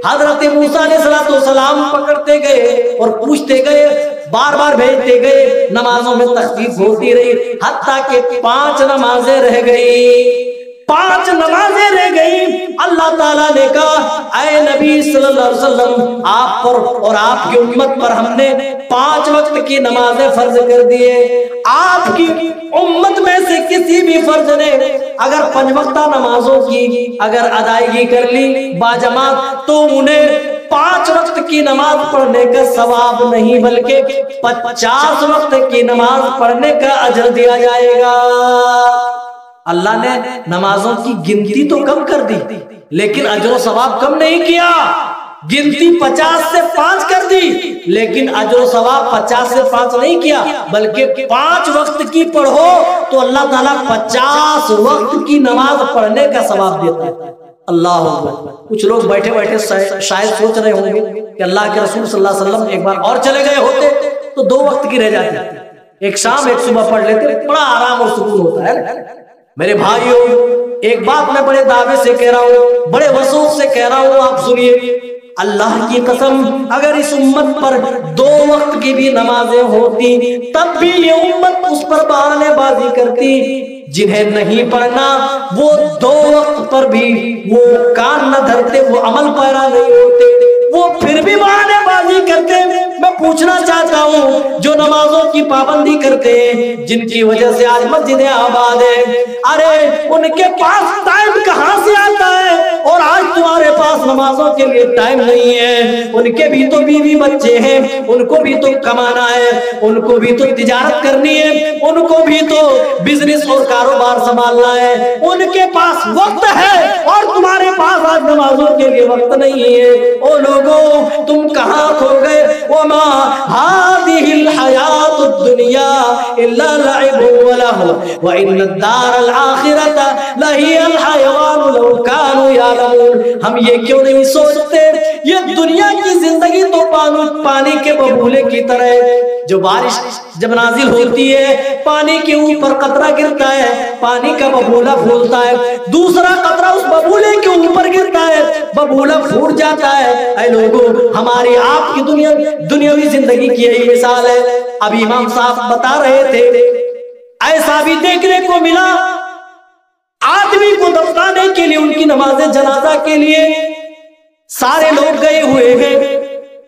حضرت موسیٰ علیہ السلام پکڑتے گئے اور پوچھتے گئے، بار بار بھیجتے گئے، نمازوں میں تخفیف ہوتی رہی، حتیٰ کہ 5 نمازیں رہ گئی، 5 نمازیں رہ گئی۔ اللہ تعالیٰ نے کہا اے نبی صلی اللہ علیہ وسلم، آپ پر اور آپ کی امت پر ہم نے 5 وقت کی نمازیں فرض کر دیے، آپ کی امت میں سے کسی بھی فرض نے اگر 5 وقتہ نمازوں کی اگر ادائیگی کر لی باجماعت تو انہیں 5 وقت کی نماز پڑھنے کا ثواب نہیں بلکہ 50 وقت کی نماز پڑھنے کا اجر دیا جائے گا۔ اللہ نے نمازوں کی گنتی تو کم کر دی لیکن اجر و ثواب کم نہیں کیا۔ گنتی 50 سے 5 کر دی لیکن اجر و ثواب 50 سے 5 نہیں کیا، بلکہ 5 وقت کی پڑھو تو اللہ تعالیٰ 50 وقت کی نماز پڑھنے کا ثواب دیتا ہے۔ اللہ اکبر۔ کچھ لوگ بیٹھے بیٹھے شاید سوچ رہے ہوں گے کہ اللہ کے رسول صلی اللہ علیہ وسلم ایک بار اور چلے گئے ہوتے تو 2 وقت کی رہ جاتی، ایک شام ایک صبح پڑھ لیتے، بڑا آرام اور سکون ہوتا ہے۔ میرے بھائیوں ایک بات میں بڑے دعوے سے کہہ رہا ہوں، بڑے وثوق سے کہہ رہا ہوں، آپ سنیے، اللہ کی قسم اگر اس امت پر 2 وقت کی بھی نمازیں ہوتی تب بھی یہ امت اس پر بہانے بازی کرتی۔ جنہیں نہیں پڑھنا وہ 2 وقت پر بھی وہ کان نہ دھرتے، وہ عمل پیرا نہیں ہوتے، وہ پھر بھی بہانے بازی کرتے۔ میں پوچھنا چاہتا ہوں جو نمازوں کی پابندی کرتے ہیں، جن کی وجہ سے آج مسجدیں آباد ہیں، ارے ان کے پاس ٹائم کہاں سے آتا ہے؟ اور آج تمہارے پاس نمازوں کے لیے ٹائم نہیں ہے۔ ان کے بھی تو بیوی بچے ہیں، ان کو بھی تو کمانا ہے، ان کو بھی تو تجارت کرنی ہے، ان کو بھی تو بزنس اور کاروبار سنبھالنا ہے، ان کے پاس وقت ہے اور تمہارے پاس آج نمازوں کے لیے وقت نہیں ہے۔ او لوگوں تم کہاں کھو گئے؟ وما هذه الحیات الدنیا الا لعب ولهو وان الدار الآخرة لہی الحیوان لو كانوا یعلمون۔ ہم یہ کیوں نہیں سوچتے یہ دنیا کی زندگی تو پانی کے ببولے کی طرح ہے، جو بارش جب نازل ہوتی ہے پانی کے اوپر قطرہ گرتا ہے، پانی کا ببولا پھولتا ہے، دوسرا قطرہ اس ببولے کے اوپر گرتا ہے، ببولا پھوٹ جاتا ہے۔ اے لوگوں ہماری آپ کی دنیاوی زندگی کی یہی مثال ہے۔ اب امام صاحب بتا رہے تھے ایسا بھی دیکھنے کو ملا، آدمی کو دفنانے کے لیے ان کی نماز جنازہ کے لیے سارے لوگ گئے ہوئے ہیں،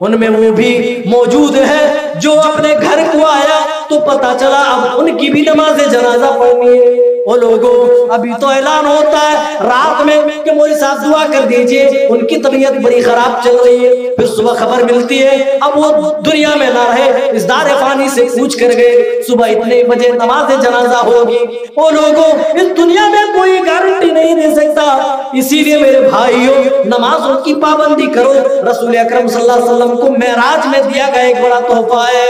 ان میں وہ بھی موجود ہے جو اپنے گھر کو آیا تو پتا چلا اب ان کی بھی نماز جنازہ پڑھنی ہے۔ وہ لوگوں ابھی تو اعلان ہوتا ہے رات میں کہ مولوی صاحب دعا کر دیجئے، ان کی طبیعت بڑی خراب چل رہی ہے، پھر صبح خبر ملتی ہے اب وہ دنیا میں نہ رہے، اس دار فانی سے کوچ کر گئے، صبح اتنے بجے نماز جنازہ ہوگی۔ وہ لوگوں اس دنیا میں کوئی گارنٹی نہیں دے سکتا، اسی لیے میرے بھائیوں نمازوں کی پابندی کرو۔ رسول اکرم صلی اللہ علیہ وسلم کو معراج میں دیا گیا ایک بڑا تحفہ ہے،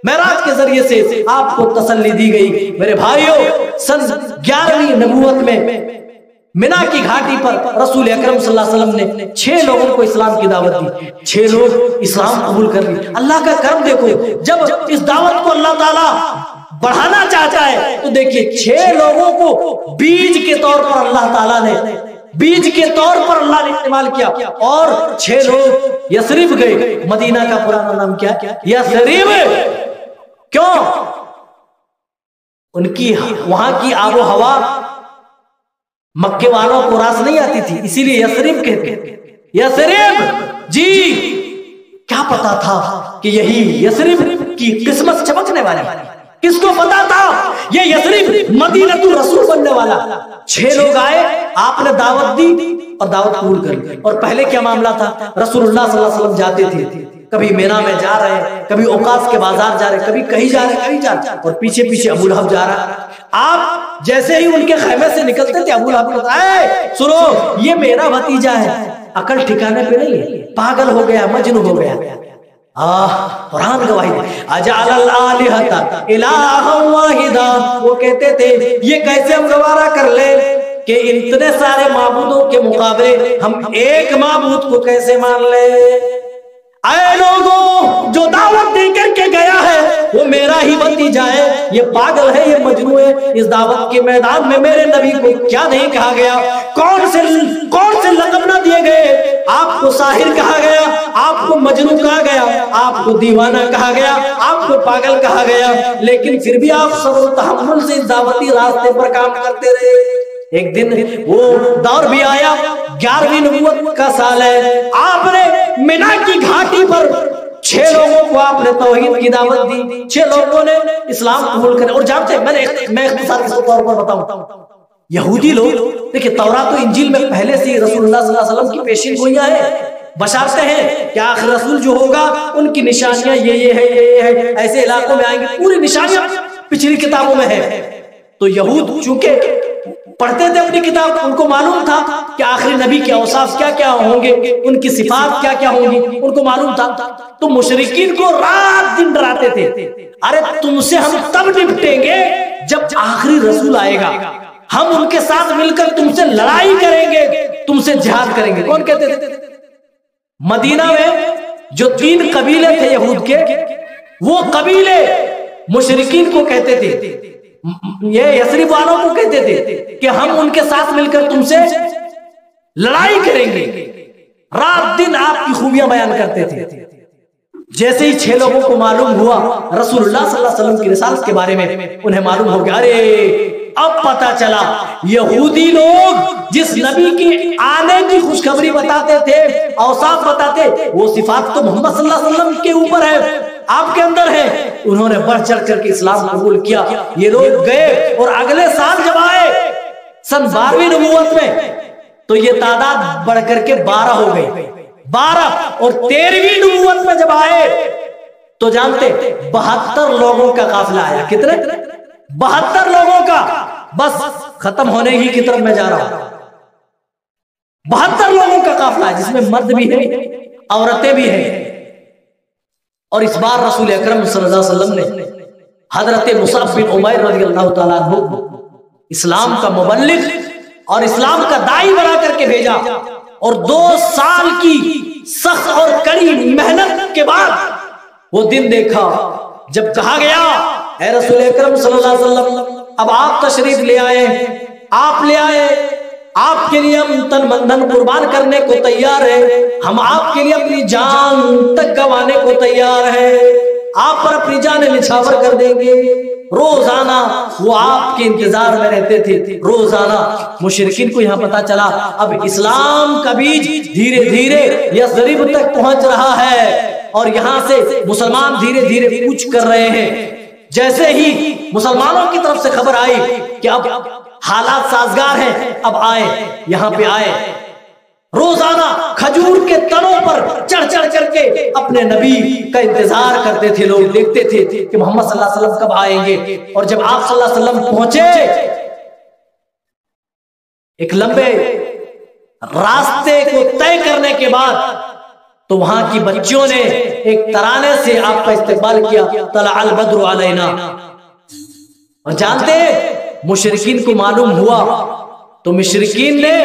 معراج کے ذریعے سے آپ کو تسلی دی گئی۔ میرے بھائیوں، سن 11ویں نبوت میں منا کی گھاٹی پر رسول اکرم صلی اللہ علیہ وسلم نے 6 لوگوں کو اسلام کی دعوت دی، 6 لوگ اسلام قبول کر لی۔ اللہ کا کرم دیکھو، جب اس دعوت کو اللہ تعالیٰ بڑھانا چاہتا ہے تو دیکھیے 6 لوگوں کو بیج کے طور پر اللہ تعالیٰ نے استعمال کیا، اور 6 لوگ یثرب گئے۔ مدینہ کا پرانا نام کیا؟ یثرب۔ کیوں؟ ان کی وہاں کی آب و ہوا مکے والوں کو راس نہیں آتی تھی، اسی لیے یثرب کہتے ہیں۔ یثرب جی، کیا پتا تھا کہ یہی یثرب کی قسمت چمکنے والی؟ کس کو پتا تھا یہ یثرب مدینہ الرسول بننے والا؟ 6 لوگ آئے، آپ نے دعوت دی اور دعوت قبول کر لی۔ اور پہلے کیا معاملہ تھا؟ رسول اللہ صلی اللہ علیہ وسلم جاتے تھے، کبھی مینا میں جا رہے ہیں، کبھی اوقاف کے بازار جا رہے ہیں، کبھی کہیں جا رہے ہیں، اور پیچھے پیچھے ابو لہب جا رہا ہے۔ آپ جیسے ہی ان کے خیمے سے نکلتے تھے، ابو لہب کہتا ہے سنو یہ میرا بھتیجا ہے، عقل ٹھکانے پہ نہیں ہے، پاگل ہو گیا، مجنون ہو گیا۔ قرآن گواہی دے، اجعل الالہۃ الہا واحدا، وہ کہتے تھے یہ کیسے ہم گوارا کر لیں کہ اتنے سارے معبودوں کے مقابلے ہم ایک معبود کو کیسے مان لیں؟ اے لوگوں، جو دعوت دے کر کے گیا ہے وہ میرا ہی بھتیجا ہے، یہ پاگل ہے، یہ مجنون ہے۔ اس دعوت کے میدان میں میرے نبی کو کیا نہیں کہا گیا؟ کون سے لقب نہ دیے گئے؟ آپ کو ساحر کہا گیا، آپ کو مجنون کہا گیا، آپ کو دیوانہ کہا گیا، آپ کو پاگل کہا گیا، لیکن پھر بھی آپ صبر و تحمل سے اس دعوتی راستے پر کام کرتے رہے۔ ایک دن وہ دور بھی آیا، 11ویں نبوت کا سال ہے، آپ نے منا کی گھاٹی پر 6 لوگوں کو آپ نے توحید کی دعوت دی، 6 لوگوں نے اسلام قبول کرے۔ اور جانتے ہیں، میں اختصار کے طور پر بتاؤں، یہودی لوگ دیکھیں تورات و انجیل میں پہلے سے رسول اللہ صلی اللہ علیہ وسلم کی پیشین گوئیاں ہیں، بشارتیں ہیں کہ آخر رسول جو ہوگا ان کی نشانیاں یہ ہے، ایسے علاقوں میں آئیں گے، پوری نشانیاں پچھلی کتابوں میں ہے۔ تو یہود چونکہ پڑھتے تھے اپنی کتاب، ان کو معلوم تھا کہ آخری نبی کے اوصاف کیا کیا ہوں گے، ان کی صفات کیا کیا ہوں گی، ان کو معلوم تھا۔ تو مشرکین کو رات دن ڈراتے تھے، ارے تم سے ہم تب نپٹیں گے جب آخری رسول آئے گا، ہم ان کے ساتھ مل کر تم سے لڑائی کریں گے، تم سے جہاد کریں گے۔ کون کہتے تھے؟ مدینہ میں جو 3 قبیلے تھے یہود کے، وہ قبیلے مشرکین کو کہتے تھے، یہ یثرب والوں کو کہتے تھے کہ ہم ان کے ساتھ مل کر تم سے لڑائی کریں گے۔ رات دن آپ کی خوبیاں بیان کرتے تھے۔ جیسے ہی 6 لوگوں کو معلوم ہوا رسول اللہ صلی اللہ علیہ وسلم کی رسالت کے بارے میں، انہیں معلوم ہو گیا، ارے اب پتا چلا یہودی لوگ جس نبی کی آنے کی خوشخبری بتاتے تھے، اوصاف بتاتے، وہ صفات تو محمد صلی اللہ علیہ وسلم کے اوپر ہے، آپ کے اندر ہے۔ انہوں نے بڑھ چڑھ کر کے اسلام قبول کیا۔ یہ لوگ گئے اور اگلے سال جب آئے سن 12ویں نبوت میں تو یہ تعداد بڑھ کر کے 12 ہو گئی، 12، اور 13ویں نبوت میں جب آئے تو جانتے 72 لوگوں کا قافلہ آیا۔ کتنے؟ 72 لوگوں کا۔ بس ختم ہونے ہی کی طرف میں جا رہا ہوں۔ 72 لوگوں کا قافلہ ہے، جس میں مرد بھی ہیں، عورتیں بھی ہیں۔ اور اس بار رسول اکرم صلی اللہ علیہ وسلم نے حضرت مصعب بن عمیر رضی اللہ تعالیٰ عنہ اسلام کا مبلغ اور اسلام کا داعی بنا کر کے بھیجا، اور 2 سال کی سخت اور کڑی محنت کے بعد وہ دن دیکھا جب کہا گیا اے رسول اکرم صلی اللہ علیہ وسلم اب آپ تشریف لے آئے، آپ لے آئے، آپ کے لیے ہم تن من دھن قربان کرنے کو تیار ہیں، ہم آپ کے لیے اپنی جان تک گوانے کو تیار ہیں، آپ پر اپنی جانیں نچھاور کر دیں گے۔ روزانہ وہ آپ کے انتظار میں رہتے تھے، روزانہ۔ مشرکین کو یہاں پتا چلا اب اسلام کا بیج دھیرے دھیرے یثرب تک پہنچ رہا ہے، اور یہاں سے مسلمان دھیرے دھیرے کوچ کر رہے ہیں۔ جیسے ہی مسلمانوں کی طرف سے خبر آئی کہ اب حالات سازگار ہیں، اب آئے، یہاں پہ آئے، روزانہ کھجور کے تنوں پر چڑھ چڑھ کر کے اپنے نبی کا انتظار کرتے تھے۔ لوگ دیکھتے تھے کہ محمد صلی اللہ علیہ وسلم کب آئیں گے، اور جب آپ صلی اللہ علیہ وسلم پہنچے، ایک لمبے راستے کو طے کرنے کے بعد تو وہاں کی بچیوں نے ایک ترانے سے آپ کا استقبال کیا، طلع البدر علینا. اور جانتے مشرکین کو معلوم ہوا تو مشرکین نے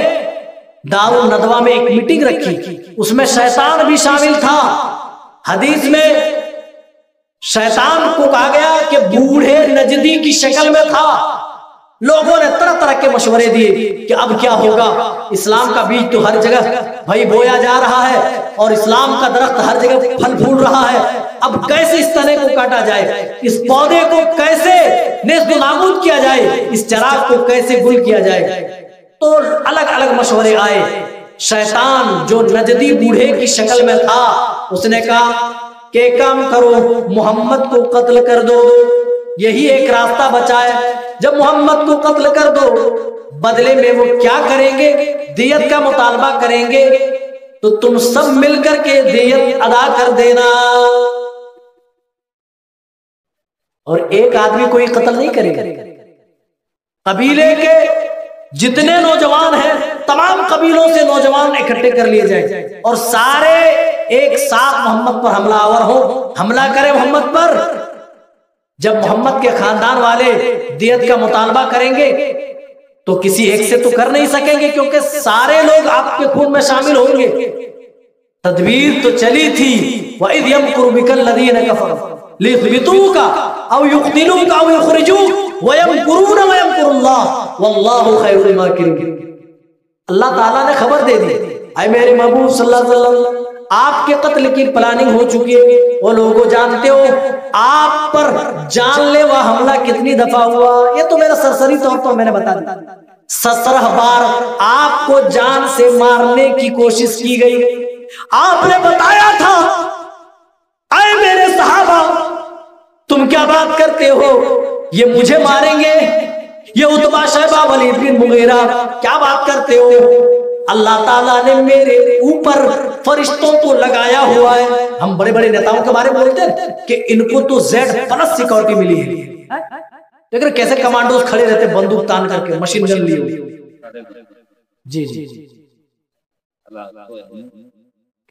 دار الندوہ میں ایک میٹنگ رکھی، اس میں شیطان بھی شامل تھا. حدیث میں شیطان کو کہا گیا کہ بوڑھے نجدی کی شکل میں تھا. لوگوں نے طرح طرح کے مشورے دیے کہ اب کیا ہوگا، اسلام کا بیج تو ہر جگہ بھائی بویا جا رہا ہے اور اسلام کا درخت ہر جگہ پھل پھول رہا ہے، اب کیسے اس تنے کو کاٹا جائے، اس پودے کو کیسے نیست و نابود کیا جائے، اس چراغ کو کیسے گل کیا جائے. تو الگ الگ مشورے آئے. شیطان جو نجدی بوڑھے کی شکل میں تھا اس نے کہا کہ ایک کام کرو، محمد کو قتل کر دو، یہی ایک راستہ بچا ہے. جب محمد کو قتل کر دو بدلے میں وہ کیا کریں گے، دیت کا مطالبہ کریں گے، تو تم سب مل کر کے دیت ادا کر دینا. اور ایک آدمی کوئی قتل نہیں کرے گا، قبیلے کے جتنے نوجوان ہیں تمام قبیلوں سے نوجوان اکٹھے کر لیے جائیں اور سارے ایک ساتھ محمد پر حملہ آور ہو، حملہ کرے محمد پر. جب محمد کے خاندان والے دیت کا مطالبہ کریں گے تو کسی ایک سے تو کر نہیں سکیں گے کیونکہ سارے لوگ آپ کے خون میں شامل ہوں گے. تدبیر تو چلی تھی. وَإِذْ يَمْكُرُ بِكَ الَّذِينَ كَفَرُوا لِيُثْبِتُوكَ أَوْ يُقْتِلُوكَ أَوْ يُخْرِجُوكَ وَيَمْكُرُونَ وَيَمْكُرُ اللَّهُ وَاللَّهُ خَيْرُ الْمَاكِرِينَ. اللہ تعالیٰ نے خبر دے دی، اے میرے محبوب صلی اللہ علیہ وسلم آپ کے قتل کی پلاننگ ہو چکی ہے. وہ لوگوں جانتے ہو آپ پر جان لیوا حملہ کتنی دفعہ ہوا، یہ تو میرا سرسری طور پر میں نے بتا دیا. 17 بار آپ کو جان سے مارنے کی کوشش کی گئی. آپ نے بتایا تھا اے میرے صحابہ تم کیا بات کرتے ہو، یہ مجھے ماریں گے، یہ عتبہ شیبہ ولید بن مغیرہ کیا بات کرتے ہو. اللہ تعالیٰ نے میرے اوپر فرشتوں کو لگایا ہوا ہے. ہم بڑے بڑے نیتاؤں کے بارے میں بولتے ہیں کہ ان کو تو Z+ سیکورٹی ملی ہے، لیکن کیسے کمانڈوز کھڑے رہتے بندوق تان کر کے، مشین گن لیے ہوئے. جی جی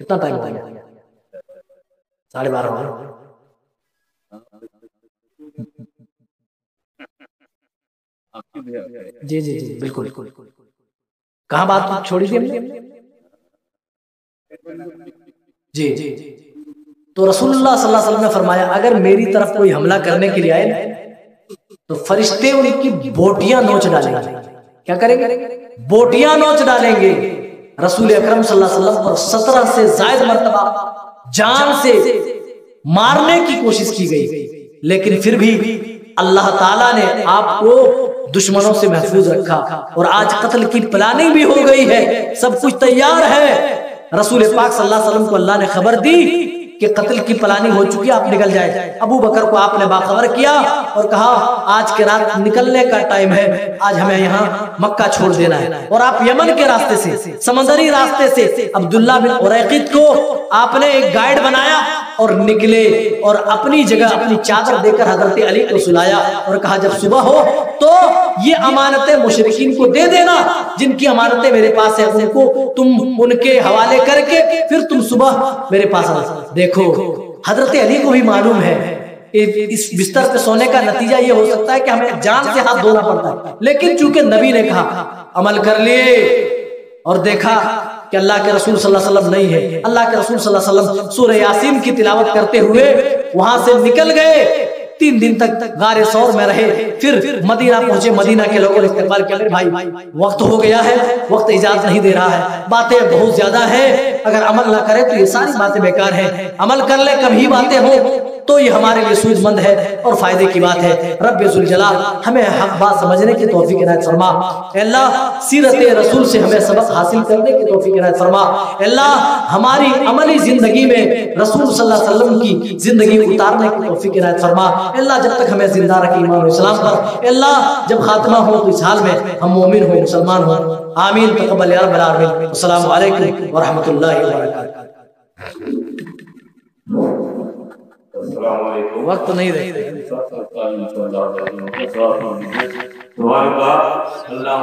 کتنا ٹائم ہو گیا؟ 12:30 ہو گئے. جی جی جی بالکل. کہاں بات چھوڑی تھی ہم نے؟ جی تو رسول اللہ صلی اللہ علیہ وسلم نے فرمایا اگر میری طرف کوئی حملہ کرنے کے لیے آئے تو فرشتے ان کی بوٹیاں نوچ ڈالیں گے. کیا کریں گے؟ بوٹیاں نوچ ڈالیں گے. رسول اکرم صلی اللہ علیہ وسلم پر 17 سے زائد مرتبہ جان سے مارنے کی کوشش کی گئی، لیکن پھر بھی اللہ تعالیٰ نے آپ کو دشمنوں سے محفوظ رکھا اور آج قتل کی پلاننگ بھی ہو گئی ہے، سب کچھ تیار ہے. رسول پاک صلی اللہ علیہ وسلم کو اللہ نے خبر دی کہ قتل کی پلاننگ ہو چکی ہے، آپ نکل جائے. ابو بکر کو آپ نے باخبر کیا اور کہا آج کے رات نکلنے کا ٹائم ہے، آج ہمیں یہاں مکہ چھوڑ دینا ہے. اور آپ یمن کے راستے سے، سمندری راستے سے عبداللہ بن اریقط کو آپ نے ایک گائیڈ بنایا اور نکلے اور اپنی جگہ اپنی چادر دے کر حضرت علی کو سلایا اور کہا جب صبح ہو تو یہ امانتیں مشرکین کو دے دینا، جن کی امانتیں میرے پاس ہیں ان کو تم ان کے حوالے کر کے پھر تم صبح میرے پاس آنا. دیکھو حضرت علی کو بھی معلوم ہے اس بستر پہ سونے کا نتیجہ یہ ہو سکتا ہے کہ ہمیں جان سے ہاتھ دھونا پڑتا ہے، لیکن چونکہ نبی نے کہا عمل کر لیے اور دیکھا کہ اللہ کے رسول صلی اللہ علیہ وسلم نہیں ہے. اللہ کے رسول صلی اللہ علیہ وسلم سورہ یاسین کی تلاوت کرتے ہوئے وہاں سے نکل گئے. 3 دن تک غار ثور میں رہے، پھر مدینہ پہنچے. مدینہ کے لوگوں نے استقبال کیا، میرے بھائی وقت ہو گیا ہے، وقت اجازت نہیں دے رہا ہے، باتیں بہت زیادہ ہیں، اگر عمل نہ کرے تو یہ ساری باتیں بیکار ہیں، عمل کر لے کبھی باتیں ہوں تو یہ ہمارے لیے سود مند ہے اور فائدے کی بات ہے. رب ذوالجلال ہمیں حق بات سمجھنے کی توفیق عنایت فرما. اے اللہ سیرت رسول سے ہمیں سبق حاصل کرنے کی توفیق عنایت فرما. اے اللہ ہماری عملی زندگی میں رسول صلی اللہ علیہ وسلم کی زندگی اتارنے کی توفیق عنایت فرما. اے اللہ جب تک ہمیں زندہ رکھے ایمان و اسلام پر. اے اللہ جب خاتمہ ہو تو اس حال میں ہم مومن ہوں، مسلمان ہوں. آمین تقبل یا رب العالمین. السلام علیکم ورحمۃ اللہ وبرکاتہ. السلام علیکم. وقت نہیں رہتے. اللہ